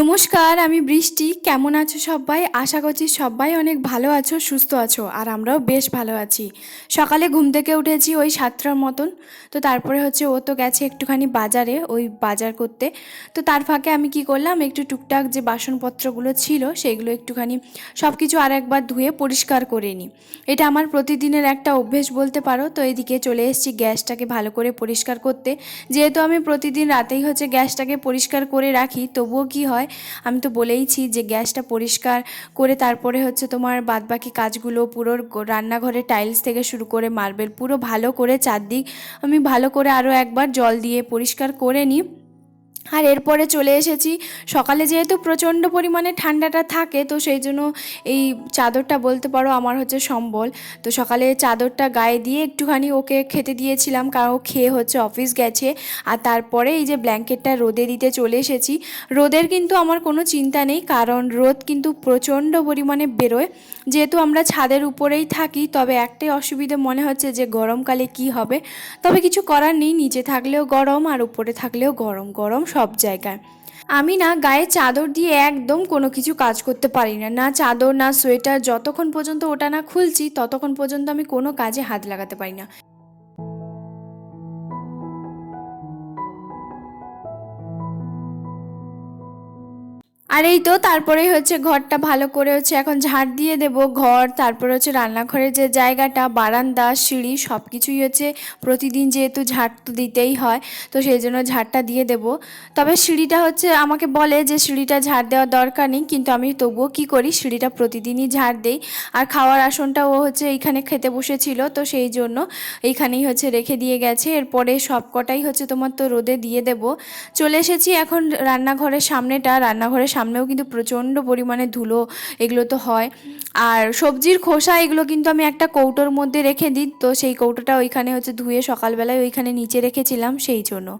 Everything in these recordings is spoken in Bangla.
নমস্কার, আমি বৃষ্টি। কেমন আছো সবাই? আশা করছি সবাই অনেক ভালো আছো, সুস্থ আছো। আর আমরাও বেশ ভালো আছি। সকালে ঘুম থেকে উঠেছি ওই ৭টার মতন। তো তারপরে হচ্ছে ও তো গেছে একটুখানি বাজারে, ওই বাজার করতে। তো তার ফাঁকে আমি কি করলাম, একটু টুকটাক যে বাসনপত্রগুলো ছিল সেগুলো একটুখানি সব কিছু আর একবার ধুয়ে পরিষ্কার করে নিই। এটা আমার প্রতিদিনের একটা অভ্যেস বলতে পারো। তো এদিকে চলে এসেছি গ্যাসটাকে ভালো করে পরিষ্কার করতে। যেহেতু আমি প্রতিদিন রাতেই হচ্ছে গ্যাসটাকে পরিষ্কার করে রাখি, তবুও কি হয়, আমি তো বলেইছি যে গ্যাসটা পরিষ্কার করে তারপরে হচ্ছে তোমার বাদবাকি কাজগুলো পুরো রান্নাঘরের টাইলস থেকে শুরু করে মার্বেল পুরো ভালো করে চারদিক আমি ভালো করে আরও একবার জল দিয়ে পরিষ্কার করে নিই। আর এরপরে চলে এসেছি। সকালে যেহেতু প্রচণ্ড পরিমাণে ঠান্ডাটা থাকে, তো সেই জন্য এই চাদরটা বলতে পারো আমার হচ্ছে সম্বল। তো সকালে চাদরটা গায়ে দিয়ে একটুখানি ওকে খেতে দিয়েছিলাম, কারণ ও খেয়ে হচ্ছে অফিস গেছে। আর তারপরে এই যে ব্ল্যাঙ্কেটটা রোদে দিতে চলে এসেছি। রোদের কিন্তু আমার কোনো চিন্তা নেই, কারণ রোদ কিন্তু প্রচণ্ড পরিমাণে বেরোয়। যেহেতু আমরা ছাদের উপরেই থাকি, তবে একটাই অসুবিধে মনে হচ্ছে যে গরমকালে কি হবে। তবে কিছু করার নেই, নিচে থাকলেও গরম আর উপরে থাকলেও গরম গরম সব জায়গায়। আমি না গায়ে চাদর দিয়ে একদম কোনো কিছু কাজ করতে পারি না, না চাদর না সোয়েটার, যতক্ষণ পর্যন্ত ওটা না খুলছি ততক্ষণ পর্যন্ত আমি কোনো কাজে হাত লাগাতে পারি না। আর এই তো তারপরেই হচ্ছে ঘরটা ভালো করে হচ্ছে এখন ঝাড় দিয়ে দেব। ঘর, তারপরে হচ্ছে রান্নাঘরের যে জায়গাটা, বারান্দা, সিঁড়ি সব কিছুই হচ্ছে প্রতিদিন যেহেতু ঝাড় তো দিতেই হয়, তো সেই জন্য ঝাড়টা দিয়ে দেব। তবে সিঁড়িটা হচ্ছে আমাকে বলে যে সিঁড়িটা ঝাড় দেওয়ার দরকার নেই, কিন্তু আমি তবুও কী করি, সিঁড়িটা প্রতিদিনই ঝাড় দেই। আর খাওয়ার আসনটা ও হচ্ছে এইখানে খেতে বসেছিল, তো সেই জন্য এইখানেই হচ্ছে রেখে দিয়ে গেছে। এরপরে সব কটাই হচ্ছে তোমার তো রোদে দিয়ে দেব। চলে এসেছি এখন রান্নাঘরের সামনেটা। রান্নাঘরের সামনেও কিন্তু প্রচণ্ড পরিমাণে ধুলো এগুলো তো হয়। আর সবজির খোসা এগুলো কিন্তু আমি একটা কৌটোর মধ্যে রেখে দিই, তো সেই কৌটোটা ওইখানে হচ্ছে ধুয়ে সকালবেলায় ওইখানে নিচে রেখেছিলাম সেই জন্য।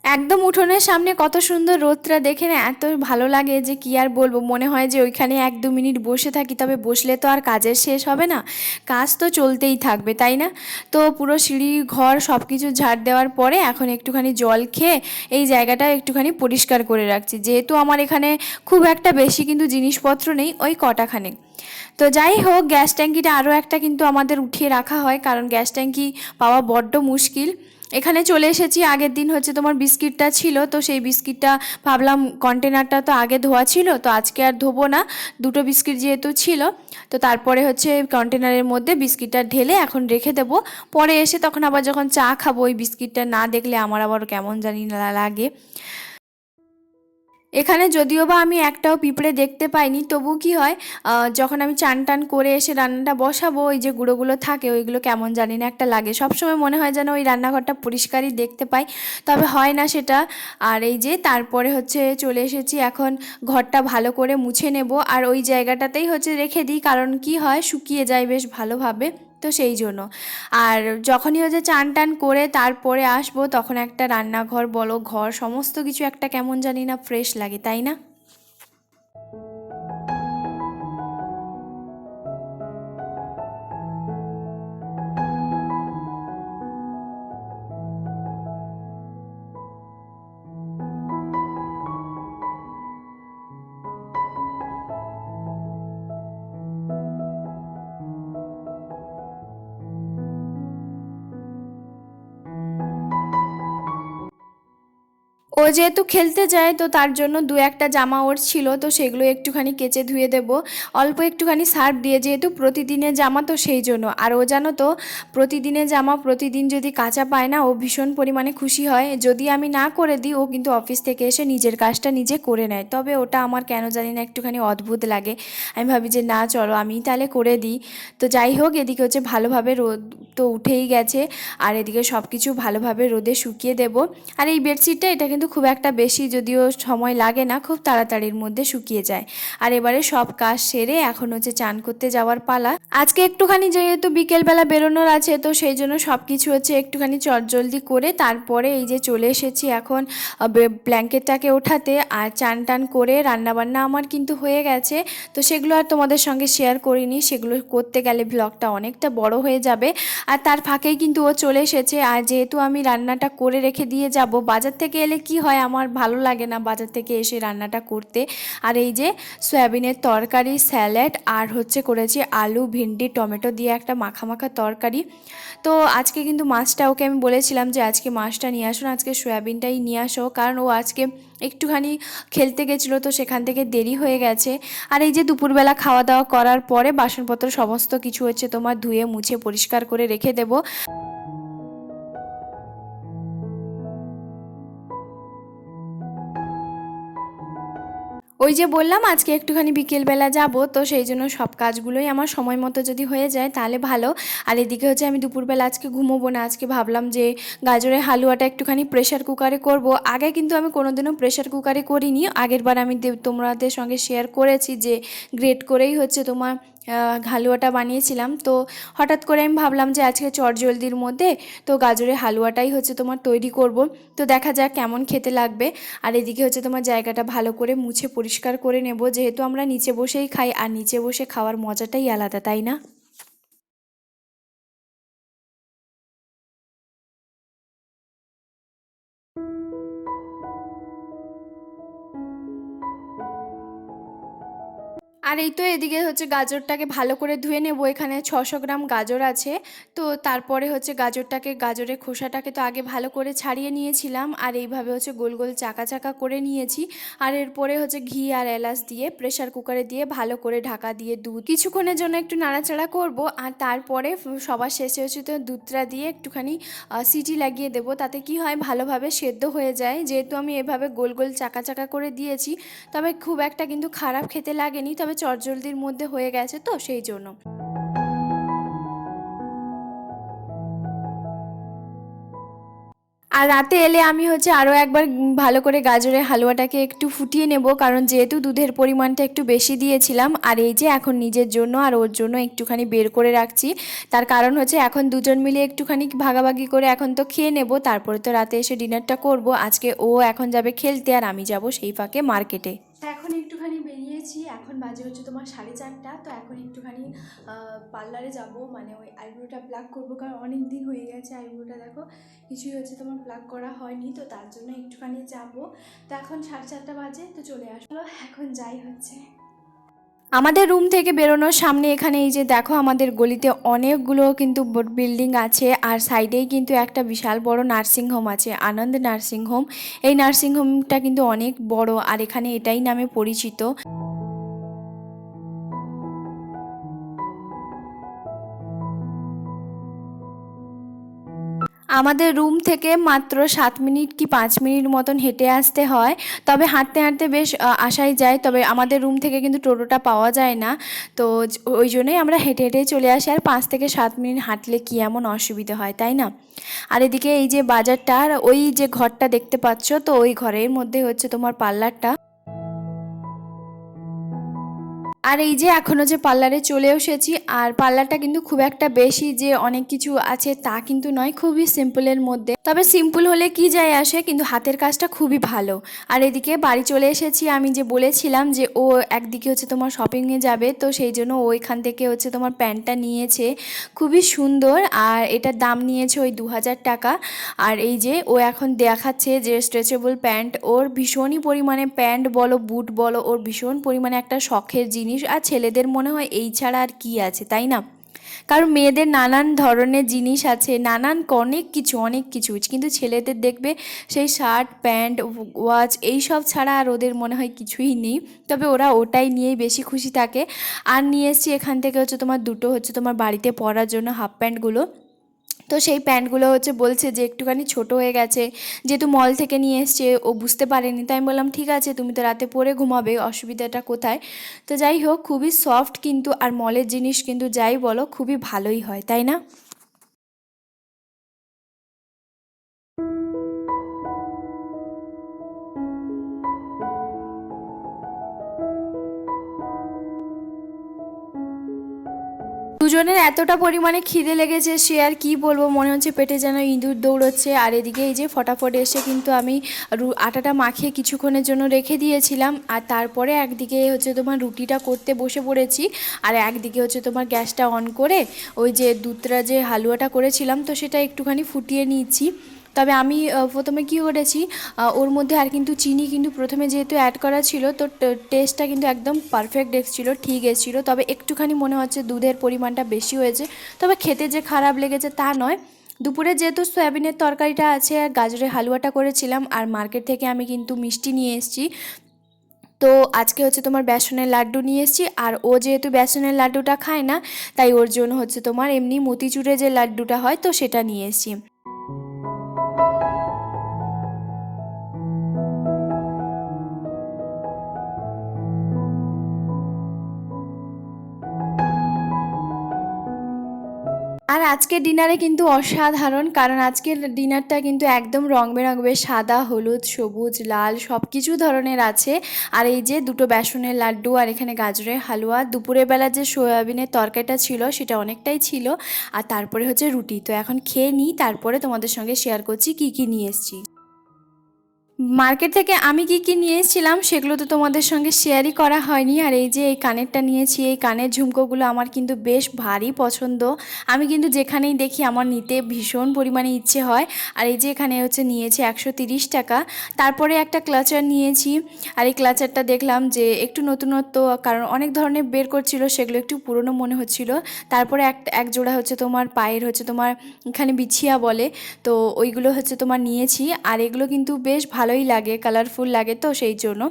একদম উঠোনের সামনে কত সুন্দর রোদটা দেখে না এত ভালো লাগে যে কি আর বলবো, মনে হয় যে ওইখানে 1-2 মিনিট বসে থাকি। তবে বসলে তো আর কাজের শেষ হবে না, কাজ তো চলতেই থাকবে, তাই না? তো পুরো সিঁড়ি ঘর সব কিছু ঝাড় দেওয়ার পরে এখন একটুখানি জল খেয়ে এই জায়গাটা একটুখানি পরিষ্কার করে রাখছি। যেহেতু আমার এখানে খুব একটা বেশি কিন্তু জিনিসপত্র নেই, ওই কটাখানেক। তো যাই হোক, গ্যাস ট্যাঙ্কিটা আরও একটা কিন্তু আমাদের উঠিয়ে রাখা হয়, কারণ গ্যাস ট্যাঙ্কি পাওয়া বড্ড মুশকিল। এখানে চলে এসেছি। আগের দিন হচ্ছে তোমার বিস্কিটটা ছিল, তো সেই বিস্কিটটা ভাবলাম কন্টেনারটা তো আগে ধোয়া ছিল, তো আজকে আর ধোবো না। দুটো বিস্কিট যেহেতু ছিল, তো তারপরে হচ্ছে কন্টেনারের মধ্যে বিস্কিটটা ঢেলে এখন রেখে দেবো। পরে এসে তখন আবার যখন চা খাবো, ওই বিস্কিটটা না দেখলে আমার আবার কেমন জানি না লাগে। এখানে যদিও বা আমি একটাও পিঁপড়ে দেখতে পাইনি, তবু কি হয়, যখন আমি চান টান করে এসে রান্নাটা বসাবো, ওই যে গুঁড়োগুলো থাকে ওইগুলো কেমন জানি না একটা লাগে। সবসময় মনে হয় যেন ওই রান্নাঘরটা পরিষ্কারই দেখতে পাই, তবে হয় না সেটা। আর এই যে তারপরে হচ্ছে চলে এসেছি এখন, ঘরটা ভালো করে মুছে নেব। আর ওই জায়গাটাতেই হচ্ছে রেখে দিই, কারণ কি হয় শুকিয়ে যায় বেশ ভালোভাবে, তো সেই জন্য। আর যখনই হচ্ছে চান টান করে তারপরে আসবো, তখন একটা রান্নাঘর বলো, ঘর সমস্ত কিছু একটা কেমন জানি না ফ্রেশ লাগে, তাই না? ও যেহেতু খেলতে যায়, তো তার জন্য দু একটা জামা ওর ছিল, তো সেগুলো একটুখানি কেচে ধুয়ে দেব অল্প একটুখানি সার্ফ দিয়ে, যেহেতু প্রতিদিনের জামা তো সেই জন্য। আর ও জানো তো, প্রতিদিনের জামা প্রতিদিন যদি কাচা পায় না, ও ভীষণ পরিমাণে খুশি হয়। যদি আমি না করে দিই, ও কিন্তু অফিস থেকে এসে নিজের কাজটা নিজে করে নেয়, তবে ওটা আমার কেন জানি না একটুখানি অদ্ভুত লাগে। আমি ভাবি যে না, চলো আমি তাহলে করে দিই। তো যাই হোক, এদিকে হচ্ছে ভালোভাবে রোদ তো উঠেই গেছে, আর এদিকে সব কিছু ভালোভাবে রোদে শুকিয়ে দেব। আর এই বেডশিটটা, এটা কিন্তু খুব একটা বেশি যদিও সময় লাগে না, খুব তাড়াতাড়ির মধ্যে শুকিয়ে যায়। আর এবারে সব কাজ সেরে এখন হচ্ছে চান করতে যাওয়ার পালা। আজকে একটুখানি যেহেতু বিকেলবেলা বেরোনোর আছে, তো সেই জন্য সব কিছু হচ্ছে একটুখানি চটজলদি করে তারপরে এই যে চলে এসেছি এখন ব্ল্যাঙ্কেটটাকে ওঠাতে। আর চান টান করে রান্নাবান্না আমার কিন্তু হয়ে গেছে, তো সেগুলো আর তোমাদের সঙ্গে শেয়ার করিনি, সেগুলো করতে গেলে ব্লগটা অনেকটা বড় হয়ে যাবে। আর তার ফাঁকেই কিন্তু ও চলে এসেছে। আর যেহেতু আমি রান্নাটা করে রেখে দিয়ে যাব, বাজার থেকে এলে কি কি হয় আমার ভালো লাগে না বাজার থেকে এসে রান্নাটা করতে। আর এই যে সয়াবিনের তরকারি, স্যালাড, আর হচ্ছে করেছি আলু, ভিন্ডি, টমেটো দিয়ে একটা মাখা মাখা তরকারি। তো আজকে কিন্তু মাছটা ওকে আমি বলেছিলাম যে আজকে মাছটা নিয়ে আসো না, আজকে সয়াবিনটাই নিয়ে আসো, কারণ ও আজকে একটুখানি খেলতে গেছিলো তো সেখান থেকে দেরি হয়ে গেছে। আর এই যে দুপুরবেলা খাওয়া দাওয়া করার পরে বাসনপত্র সমস্ত কিছু হচ্ছে তোমার ধুয়ে মুছে পরিষ্কার করে রেখে দেবো। ওই যে বললাম আজকে একটুখানি বিকেলবেলা যাব, তো সেই জন্য সব কাজগুলোই আমার সময় মতো যদি হয়ে যায় তাহলে ভালো। আর এদিকে হচ্ছে আমি দুপুরবেলা আজকে ঘুমোবো না, আজকে ভাবলাম যে গাজরের হালুয়াটা একটুখানি প্রেশার কুকারে করব। আগে কিন্তু আমি কোনোদিনও প্রেশার কুকারে করিনি, আগের বার আমি তোমাদের সঙ্গে শেয়ার করেছি যে গ্রেট করেই হচ্ছে তোমার হালুয়াটা বানিয়েছিলাম। তো হঠাৎ করে আমি ভাবলাম যে আজকে চটজলদির মধ্যে তো গাজরের হালুয়াটাই হচ্ছে তোমার তৈরি করব। তো দেখা যাক কেমন খেতে লাগবে। আর এদিকে হচ্ছে তোমার জায়গাটা ভালো করে মুছে পরিষ্কার করে নেব, যেহেতু আমরা নিচে বসেই খাই আর নিচে বসে খাওয়ার মজাটাই আলাদা, তাই না? আর এই তো এদিকে হচ্ছে গাজরটাকে ভালো করে ধুয়ে নেব, এখানে 600 গ্রাম গাজর আছে। তো তারপরে হচ্ছে গাজরের খোসাটাকে তো আগে ভালো করে ছাড়িয়ে নিয়েছিলাম, আর এইভাবে হচ্ছে গোল গোল চাকা চাকা করে নিয়েছি। আর এরপরে হচ্ছে ঘি আর এলাচ দিয়ে প্রেসার কুকারে দিয়ে ভালো করে ঢাকা দিয়ে দুধ কিছুক্ষণের জন্য একটু নাড়াচাড়া করব। আর তারপরে সবার শেষে হচ্ছে তো দুধটা দিয়ে একটুখানি সিটি লাগিয়ে দেবো, তাতে কি হয় ভালোভাবে সেদ্ধ হয়ে যায়। যেহেতু আমি এভাবে গোল গোল চাকা চাকা করে দিয়েছি, তবে খুব একটা কিন্তু খারাপ খেতে লাগেনি, তবে চটজলদির মধ্যে হয়ে গেছে তো সেই জন্য। আর রাতে এলে আমি হচ্ছে আরও একবার ভালো করে গাজরের হালুয়াটাকে একটু ফুটিয়ে নেব, কারণ যেহেতু দুধের পরিমাণটা একটু বেশি দিয়েছিলাম। আর এই যে এখন নিজের জন্য আর ওর জন্য একটুখানি বের করে রাখছি, তার কারণ হচ্ছে এখন দুজন মিলে একটুখানি ভাগাভাগি করে এখন তো খেয়ে নেব, তারপরে তো রাতে এসে ডিনারটা করব। আজকে ও এখন যাবে খেলতে আর আমি যাব সেই ফাঁকে মার্কেটে। এখন একটুখানি বেরিয়েছি, এখন বাজে হচ্ছে তোমার 4:30। তো এখন একটুখানি পার্লারে যাব, মানে ওই আইব্রোটা প্লাক করবো, কারণ অনেক দিন হয়ে গেছে আইব্রোটা দেখো কিছুই হচ্ছে তোমার প্লাক করা হয়নি, তো তার জন্য একটুখানি যাব। তো এখন 4:30 বাজে, তো চলে আসলো, এখন যাই হচ্ছে। আমাদের রুম থেকে বেরোনোর সামনে এখানে এই যে দেখো আমাদের গলিতে অনেকগুলো কিন্তু বিল্ডিং আছে, আর সাইডেই কিন্তু একটা বিশাল বড় নার্সিং হোম আছে, আনন্দ নার্সিং হোম। এই নার্সিং হোমটা কিন্তু অনেক বড়, আর এখানে এটাই নামে পরিচিত। আমাদের রুম থেকে মাত্র 7 মিনিট কি 5 মিনিট মতন হেঁটে আসতে হয়, তবে হাঁটতে হাঁটতে বেশ আসাই যায়, তবে আমাদের রুম থেকে কিন্তু টোটোটা পাওয়া যায় না। তো ওই জন্যই আমরা হেঁটে হেঁটেই চলে আসি, আর 5 থেকে 7 মিনিট হাঁটলে কি এমন অসুবিধা হয়, তাই না? আর এদিকে এই যে বাজারটার ওই যে ঘরটা দেখতে পাচ্ছ, তো ওই ঘরের মধ্যে হচ্ছে তোমার পার্লারটা। আর এই যে এখনও যে পার্লারে চলে এসেছি, আর পার্লারটা কিন্তু খুব একটা বেশি যে অনেক কিছু আছে তা কিন্তু নয়, খুবই সিম্পলের মধ্যে, তবে সিম্পল হলে কি যায় আসে, কিন্তু হাতের কাজটা খুবই ভালো। আর এদিকে বাড়ি চলে এসেছি, আমি যে বলেছিলাম যে ও একদিকে হচ্ছে তোমার শপিংয়ে যাবে, তো সেই জন্য ওইখান থেকে হচ্ছে তোমার প্যান্টটা নিয়েছে, খুবই সুন্দর, আর এটার দাম নিয়েছে ওই 2000 টাকা। আর এই যে ও এখন দেখাচ্ছে যে স্ট্রেচেবল প্যান্ট, ওর ভীষণই পরিমাণে প্যান্ট বলো বুট বলো ওর ভীষণ পরিমাণে একটা শখের জিনিস, আর ছেলেদের মনে হয় এই ছাড়া আর কি আছে, তাই না? কারণ মেয়েদের নানান ধরনের জিনিস আছে, নানান অনেক কিছু, কিন্তু ছেলেদের দেখবে সেই শার্ট প্যান্ট ওয়াচ এই সব ছাড়া আর ওদের মনে হয় কিছুই নেই, তবে ওরা ওটাই নিয়েই বেশি খুশি থাকে। আর নিয়ে এসেছি এখান থেকে হচ্ছে তোমার দুটো হচ্ছে তোমার বাড়িতে পরার জন্য হাফ প্যান্টগুলো। তো সেই প্যান্টগুলো হচ্ছে বলছে যে একটুখানি ছোট হয়ে গেছে, যেহেতু মল থেকে নিয়ে এসছে ও বুঝতে পারেনি, তাই আমি বললাম ঠিক আছে তুমি তো রাতে পরে ঘুমাবে, অসুবিধাটা কোথায়। তো যাই হোক খুবই সফট কিন্তু, আর মলের জিনিস কিন্তু যাই বলো খুবই ভালোই হয়, তাই না? দুজনের এতটা পরিমাণে খিদে লেগেছে সে আর কি বলবো, মনে হচ্ছে পেটে যেন ইঁদুর দৌড়চ্ছে। আর এদিকে এই যে ফটাফট এসে কিন্তু আমি আটাটা মাখিয়ে কিছুক্ষণের জন্য রেখে দিয়েছিলাম, আর তারপরে একদিকে হচ্ছে তোমার রুটিটা করতে বসে পড়েছি, আর একদিকে হচ্ছে তোমার গ্যাসটা অন করে ওই যে দুধটা যে হালুয়াটা করেছিলাম তো সেটা একটুখানি ফুটিয়ে নিচ্ছি। তবে আমি প্রথমে কী করেছি, ওর মধ্যে আর কিন্তু চিনি কিন্তু প্রথমে যেহেতু অ্যাড করা ছিল, তো টেস্টটা কিন্তু একদম পারফেক্ট এসেছিলো, ঠিক এসেছিলো। তবে একটুখানি মনে হচ্ছে দুধের পরিমাণটা বেশি হয়েছে, তবে খেতে যে খারাপ লেগেছে তা নয়। দুপুরে যেহেতু সয়াবিনের তরকারিটা আছে আর গাজরের হালুয়াটা করেছিলাম, আর মার্কেট থেকে আমি কিন্তু মিষ্টি নিয়ে এসেছি। তো আজকে হচ্ছে তোমার বেসনের লাড্ডু নিয়ে এসেছি, আর ও যেহেতু বেসনের লাড্ডুটা খায় না, তাই ওর জন্য হচ্ছে তোমার এমনি মতিচুরের যে লাড্ডুটা হয় তো সেটা নিয়ে এসেছি। আর আজকের ডিনারে কিন্তু অসাধারণ, কারণ আজকের ডিনারটা কিন্তু একদম রং বেরঙের, সাদা, হলুদ, সবুজ, লাল সব কিছু ধরনের আছে। আর এই যে দুটো বেসনের লাড্ডু আর এখানে গাজরের হালুয়া, দুপুরের বেলা যে সয়াবিনের তরকারিটা ছিল সেটা অনেকটাই ছিল, আর তারপরে হচ্ছে রুটি। তো এখন খেয়ে নিই, তারপরে তোমাদের সঙ্গে শেয়ার করছি কী কী নিয়ে এসেছি। মার্কেট থেকে আমি কি কি নিয়ে এসেছিলাম সেগুলো তো তোমাদের সঙ্গে শেয়ারই করা হয়নি। আর এই যে এই কানেরটা নিয়েছি, এই কানের ঝুমকোগুলো আমার কিন্তু বেশ ভারী পছন্দ। আমি কিন্তু যেখানেই দেখি আমার নিতে ভীষণ পরিমাণে ইচ্ছে হয়। আর এই যে এখানে হচ্ছে নিয়েছি 130 টাকা। তারপরে একটা ক্লাচার নিয়েছি, আর এই ক্লাচারটা দেখলাম যে একটু নতুনত্ব, কারণ অনেক ধরনের বের করছিল, সেগুলো একটু পুরনো মনে হচ্ছিল। তারপরে এক জোড়া হচ্ছে তোমার পায়ের হচ্ছে তোমার এখানে বিছিয়া বলে, তো ওইগুলো হচ্ছে তোমার নিয়েছি। আর এগুলো কিন্তু বেশ ভালোই লাগে, কালারফুল লাগে, তো সেই জন্য।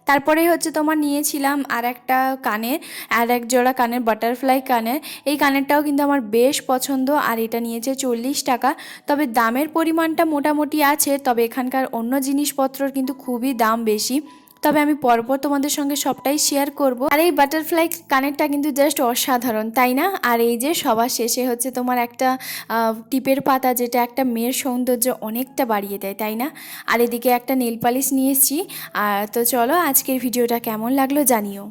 তারপরে হচ্ছে তোমার নিয়েছিলাম আর একটা কানের, আর এক জোড়া কানের, বাটারফ্লাই কানের। এই কানেরটাও কিন্তু আমার বেশ পছন্দ, আর এটা নিয়েছে 40 টাকা। তবে দামের পরিমাণটা মোটামুটি আছে, তবে এখানকার অন্য জিনিসপত্রর কিন্তু খুবই দাম বেশি। তবে আমি পরপর তোমাদের সঙ্গে সবটাই শেয়ার করব। আর এই বাটারফ্লাই কানেরটা কিন্তু জাস্ট অসাধারণ, তাই না? আর এই যে সবার শেষে হচ্ছে তোমার একটা টিপের পাতা, যেটা একটা মেয়ের সৌন্দর্য অনেকটা বাড়িয়ে দেয়, তাই না? আর এদিকে একটা নেল পালিশ নিয়ে এসেছি। তো চলো আজকের ভিডিওটা কেমন লাগলো জানিও।